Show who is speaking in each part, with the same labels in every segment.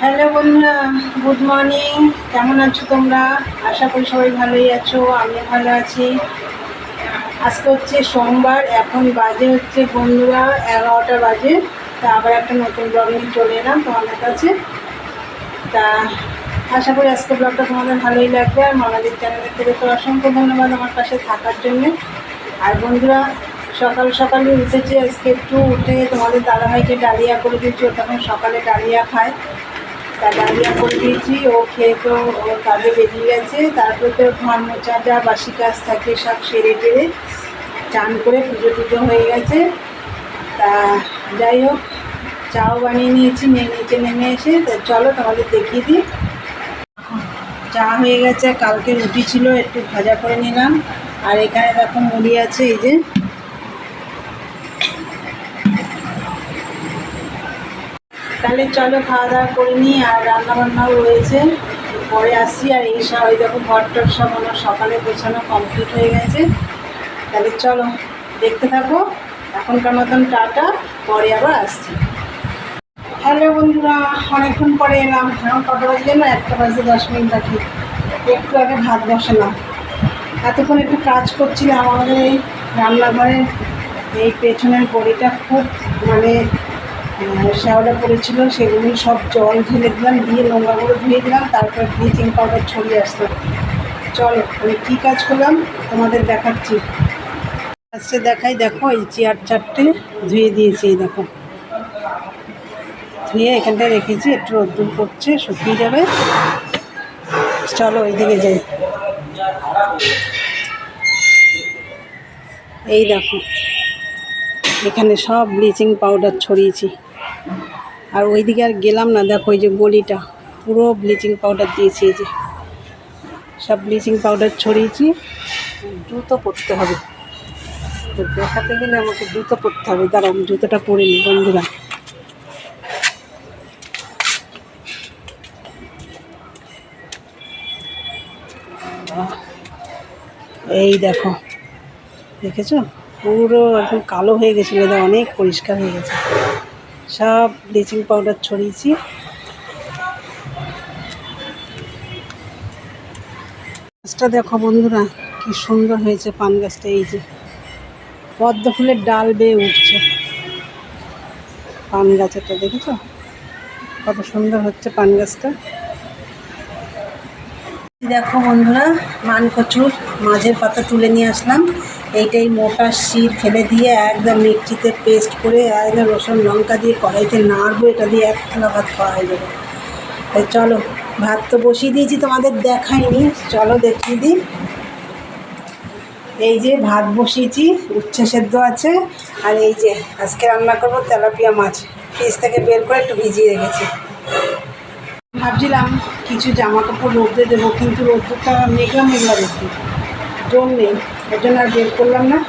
Speaker 1: Hello বন্ধুরা, good morning. কেমন আছো তোমরা? আশা করি সবাই ভালোই আছো, আমিও ভালো আছি। আজকে হচ্ছে সোমবার, এখন বাজে হচ্ছে বন্ধুরা 11টা বাজে। তা আবার একটা নতুন ব্লগ নিয়ে চলে এলাম তোমাদের কাছে। তা আশা করি আজকে ব্লগটা তোমাদের ভালোই লাগবে। আর আমাদের চ্যানেলের থেকে তো অসংখ্য ধন্যবাদ আমার পাশে থাকার জন্যে। আর বন্ধুরা, সকাল সকালে উঠেছি আজকে, একটু উঠে তোমাদের দাদাভাইকে ডালিয়া করে দিয়েছি। ও তখন সকালে ডালিয়া খায়, তা ডালিয়া করে দিয়েছি। ও খেয়ে তো ওর কাজে বেরিয়ে গেছে। তারপরে তো ঘর মোচা যা বাসি কাজ থাকে সব সেরে টেরে চান করে পুজো টুজো হয়ে গেছে। তা যাই হোক, চাও বানিয়ে নিয়েছি, নিচে নেমে এসে। তা চলো তোমাদের দেখিয়ে দিই। চা হয়ে গেছে, কালকে রুটি ছিল একটু ভাজা করে নিলাম। আর এখানে দেখো মুড়ি আছে, এই যে। তাহলে চলো খাওয়া দাওয়া করে নিই। আর রান্নাবান্নাও রয়েছে, পরে আসছি। আর এই সব ওই দেখো ঘরটার সব আমার সকালে গোছানো কমপ্লিট হয়ে গেছে। তাহলে চলো দেখতে থাকো। এখনকার মতন টাটা, পরে আবার আসছি। হ্যালো বন্ধুরা, অনেকক্ষণ পরে এলাম। এখন কটা বাজে না, 1টা বাজে 10 মিনিট বাকি। একটু আগে ভাত বসালাম। এতক্ষণ একটু কাজ করছিলাম। আমাদের এই রান্নাঘরের এই পেছনের গড়িটা খুব মানে শ্যাওলা পড়েছিল, সেগুলি সব জল ঢেলে দিলাম, দিয়ে নোংরাগুলো ধুয়ে দিলাম, তারপর ব্লিচিং পাউডার ছড়িয়ে আসলাম। চলো আমি কী কাজ করলাম তোমাদের দেখাচ্ছি। আজকে দেখাই, দেখো এই চেয়ার চারটে ধুয়ে দিয়েছি। এই দেখো ধুয়ে এখানটায় রেখেছি, একটু রোদ্দুর করছে, শুকিয়ে যাবে। চলো ওইদিকে যাই। এই দেখো এখানে সব ব্লিচিং পাউডার ছড়িয়েছি। আর ওইদিকে আর গেলাম না, দেখো ওই যে গলিটা পুরো ব্লিচিং পাউডার দিয়েছি। এই যে সব ব্লিচিং পাউডার ছড়িয়েছি। জুতো পরতে হবে, তো দেখাতে গেলে আমাকে জুতো পরতে হবে। দাঁড়াও জুতোটা পরে নিই বন্ধুরা। এই দেখো, দেখেছো পুরো একদম কালো হয়ে গেছিলো, অনেক পরিষ্কার হয়ে গেছে। সব ব্লিচিং পাউডার ছড়িয়েছি। গাছটা দেখো বন্ধুরা কি সুন্দর হয়েছে, পান গাছটা। এই যে পদ্ম ফুলের ডাল বেয়ে উঠছে পান গাছটা, দেখেছো কত সুন্দর হচ্ছে পান গাছটা। দেখো বন্ধুরা, মানকচুর মাঝের পাতা তুলে নিয়ে আসলাম। এইটাই মোটা শির ফেলে দিয়ে একদম মিক্সিতে পেস্ট করে একদম রসুন লঙ্কা দিয়ে কড়াইতে নাড়বো। এটা দিয়ে 1 থালা ভাত খাওয়া হয়ে যাবে। তাই চলো, ভাত তো বসিয়ে দিয়েছি, তোমাদের দেখাইনি, চলো দেখিয়ে দিই। এই যে ভাত বসিয়েছি, উচ্ছে সেদ্ধ আছে। আর এই যে আজকে রান্না করবো তেলাপিয়া মাছ, ফ্রিজ থেকে বের করে একটু ভিজিয়ে রেখেছি। ভাবছিলাম কিছু জামা কাপড় রোদে দেবো, কিন্তু রোদ্দুরটা মেঘলা মেঘলা দেখি, জোর নেই, ওই জন্য আর বের করলাম না।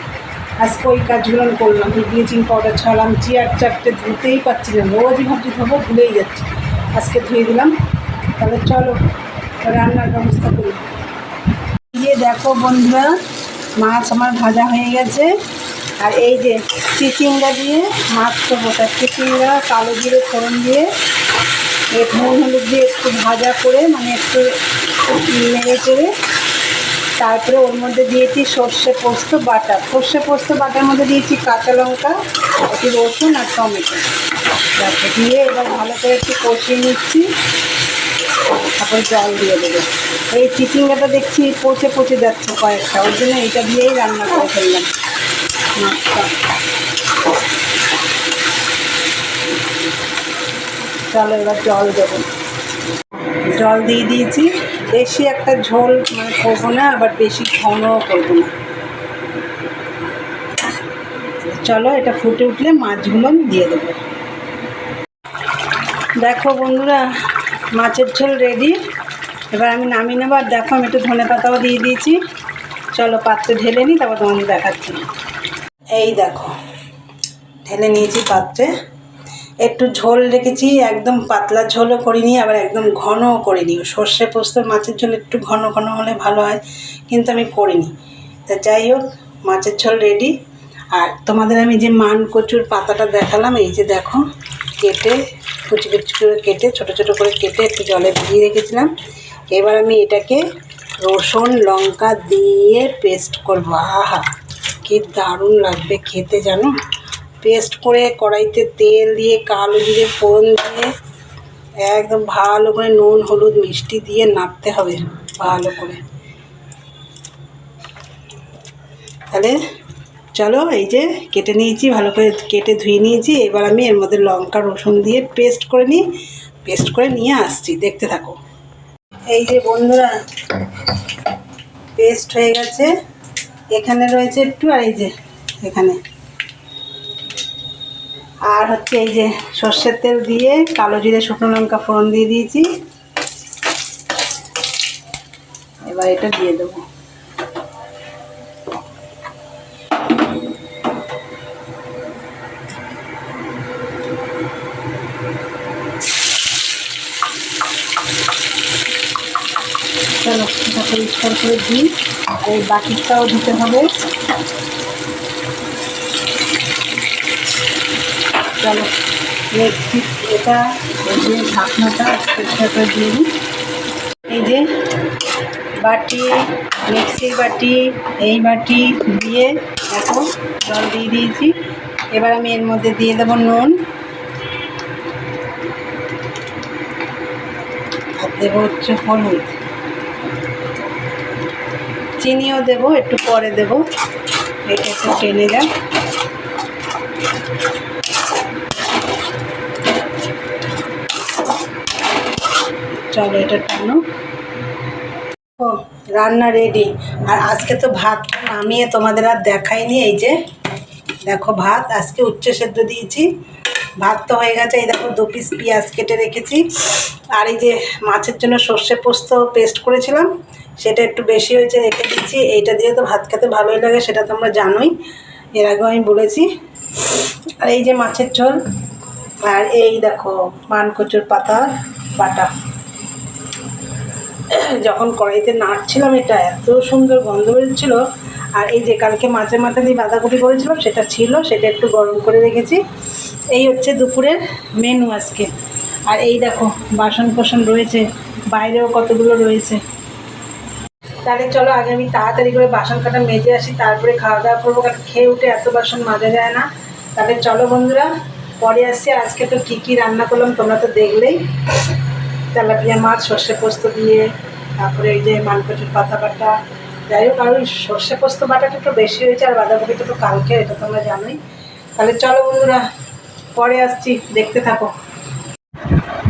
Speaker 1: আজকে ওই কাজগুলো করলাম, ব্লিচিং পাউডার ছড়ালাম। চেয়ার চারটে ধুতেই পারছি না, রোজই ভাবছি ধোবো, ভুলেই যাচ্ছি। আজকে ধুয়ে দিলাম। তাহলে চলো রান্নার ব্যবস্থা করি। দিয়ে দেখো বন্ধুরা, মাছ আমার ভাজা হয়ে গেছে। আর এই যে চিচিঙ্গা দিয়ে মাছ করবো, তার চিচিঙ্গা কালো জিরে ফোড়ন দিয়ে নুন হলুদ দিয়ে একটু ভাজা করে, মানে একটু নেড়ে চেড়ে, তারপরে ওর মধ্যে দিয়েছি সর্ষে পোস্ত বাটা। সর্ষে পোস্ত বাটার মধ্যে দিয়েছি কাঁচা লঙ্কা, একটু রসুন আর টমেটো, তারপর দিয়ে এবার ভালো করে একটু কষিয়ে নিচ্ছি। তারপর জল দিয়ে দেবো। এই চিচিঙ্গাটা দেখছি পচে পচে যাচ্ছে কয়েকটা, ওর জন্য এইটা দিয়েই রান্না করে ফেললাম মাছটা। চলো এবার জল দেবো। জল দিয়ে দিয়েছি। বেশি একটা ঝোল মানে করবো না, আবার বেশি ঘনও করবো না। চলো এটা ফুটে উঠলে মাছগুলো দিয়ে দেবো। দেখো বন্ধুরা, মাছের ঝোল রেডি। এবার আমি নামিয়ে নেবো। আর দেখো আমি একটু ধনেপাতাও দিয়ে দিয়েছি। চলো পাত্রে ঢেলে নিই, তারপর তোমাদের দেখাচ্ছি। এই দেখো ঢেলে নিয়েছি পাত্রে। একটু ঝোল রেখেছি, একদম পাতলা ঝোলও করিনি, আবার একদম ঘনও করিনি। সর্ষে পোস্তর মাছের ঝোল একটু ঘন ঘন হলে ভালো হয়, কিন্তু আমি করিনি। তা যাই হোক, মাছের ঝোল রেডি। আর তোমাদের আমি যে মানকচুর পাতাটা দেখালাম, এই যে দেখো কেটে কুচি কুচি করে কেটে ছোটো ছোটো করে কেটে একটু জলে ভিজিয়ে রেখেছিলাম। এবার আমি এটাকে রসুন লঙ্কা দিয়ে পেস্ট করবো। আহা কি দারুণ লাগবে খেতে জানো। পেস্ট করে কড়াইতে তেল দিয়ে কালো জিরে ফোড়ন দিয়ে একদম ভালো করে নুন হলুদ মিষ্টি দিয়ে নাড়তে হবে ভালো করে। তাহলে চলো, এই যে কেটে নিয়েছি, ভালো করে কেটে ধুয়ে নিয়েছি। এবার আমি এর মধ্যে লঙ্কা রসুন দিয়ে পেস্ট করে নিয়ে আসছি, দেখতে থাকো। এই যে বন্ধুরা পেস্ট হয়ে গেছে, এখানে রয়েছে একটু, আর এই যে এখানে, আর হচ্ছে এই যে সর্ষের তেল দিয়ে কালো জিরে শুকনো লঙ্কা ফোড়ন দিয়ে দিয়েছি। এবার এটা দিয়ে দেবো। চলো এটা পরিষ্কার করে দিই, এই বাকিটাও দিতে হবে। চলো দেখছি এটা, এই যে ঢাকনাটা পরিষ্কার করে দিয়ে দিই। এই যে বাটি, মিক্সির বাটি, এই বাটি দিয়ে দেখো জল দিয়ে দিয়েছি। এবার আমি এর মধ্যে দিয়ে দেবো নুন, আর দেবো হচ্ছে হলুদ, চিনিও দেবো একটু পরে দেবো, এটা একটু টেনে যাক। চলো এটা টানো। ও রান্না রেডি। আর আজকে তো ভাত নামিয়ে তোমাদের আর দেখাইনি। এই যে দেখো ভাত আজকে উচ্চে সেদ্ধ দিয়েছি, ভাত তো হয়ে গেছে। এই দেখো 2 পিস পেঁয়াজ কেটে রেখেছি। আর এই যে মাছের জন্য সর্ষে পোস্ত পেস্ট করেছিলাম, সেটা একটু বেশি হয়েছে রেখে দিচ্ছি। এইটা দিয়ে তো ভাত খেতে ভালোই লাগে, সেটা তোমরা জানোই, এর আগেও আমি বলেছি। আর এই যে মাছের ঝোল, আর এই দেখো মানকচুর পাতা বাটা। যখন কড়াইতে নাড়ছিলাম এটা এত সুন্দর গন্ধ বেরোচ্ছিলো। আর এই যে কালকে মাছের মাথা দিয়ে বাঁধাকপি করেছিলাম, সেটা ছিল, সেটা একটু গরম করে রেখেছি। এই হচ্ছে দুপুরের মেনু আজকে। আর এই দেখো বাসন কোসন রয়েছে, বাইরেও কতগুলো রয়েছে। তাহলে চলো আগে আমি তাড়াতাড়ি করে বাসন কাটা মেজে আসি, তারপরে খাওয়া দাওয়া করবো, কারণ খেয়ে উঠে এত বাসন মাজা যায় না। তাহলে চলো বন্ধুরা পরে আসছি। আজকে তো কী রান্না করলাম তোমরা তো দেখলেই, তেলাপিয়া মাছ সর্ষে পোস্ত দিয়ে, তারপরে এই যে মানকচুর পাতা বাটা। যাই হোক, আর ওই সর্ষে পোস্ত বাটাটা একটু বেশি হয়েছে, আর বাঁধাকপিটা তো কালকে, এটা তোমরা জানোই। তাহলে চলো বন্ধুরা পরে আসছি, দেখতে থাকো।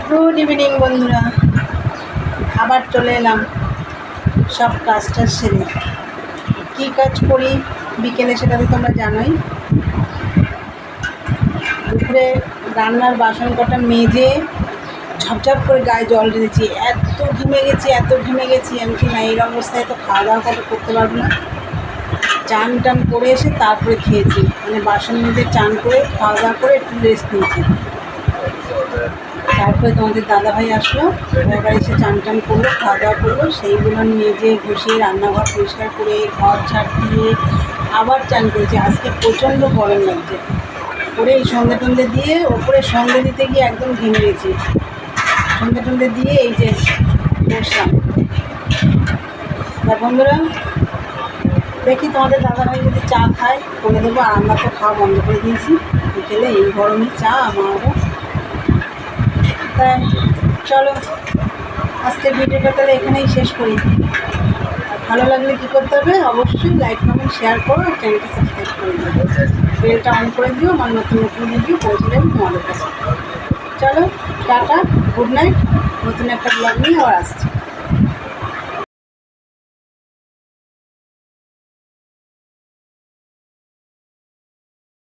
Speaker 1: গুড ইভিনিং বন্ধুরা, আবার চলে এলাম সব কাজটা সেরে। কী কাজ করি বিকেলে সেটা তো তোমরা জানোই। দুপুরে রান্নার বাসন কটা মেজে ঝপঝপ করে গায়ে জল ঢেলেছি। এত ঘেমে গেছি আমি কি না, এই অবস্থায় তো খাওয়া দাওয়া করতে পারবো না। চান টান করে এসে তারপরে খেয়েছি, মানে বাসন মেজে চান করে খাওয়া দাওয়া করে একটু রেস্ট নিয়েছি। তারপরে তোমাদের দাদাভাই আসলো, এবার এসে চান টান করলো, খাওয়া দাওয়া করলো, সেইগুলো মেজে ঘষিয়ে রান্নাঘর পরিষ্কার করে ঘর ঝাড় দিয়ে আবার চান করেছি। আজকে প্রচণ্ড গরম লাগছে করে এই সন্ধে টন্ধে দিয়ে, ওপরে সন্ধে দিতে গিয়ে একদম ঘেমে গেছি। সন্ধে টন্ধে দিয়ে এই যে বসলাম। তা বন্ধুরা দেখি তোমাদের দাদাভাই যদি চা খায় করে দেবো, আর আমরা তো খাওয়া বন্ধ করে দিয়েছি বিকেলে, এই গরমে চা আমারও। তাই চলো আজকের ভিডিওটা তাহলে এখানেই শেষ করি। আর ভালো লাগলে কী করতে হবে, অবশ্যই লাইক কমেন্ট শেয়ার করো, আর চ্যানেলটা সাবস্ক্রাইব করে দিও, বেলটা অন করে দিও, আমার নতুন ভিডিও পৌঁছে যাবে তোমাদের কাছে। চলো টাটা, গুড নাইট, নতুন একটা ব্লগ নিয়ে আবার আসছি।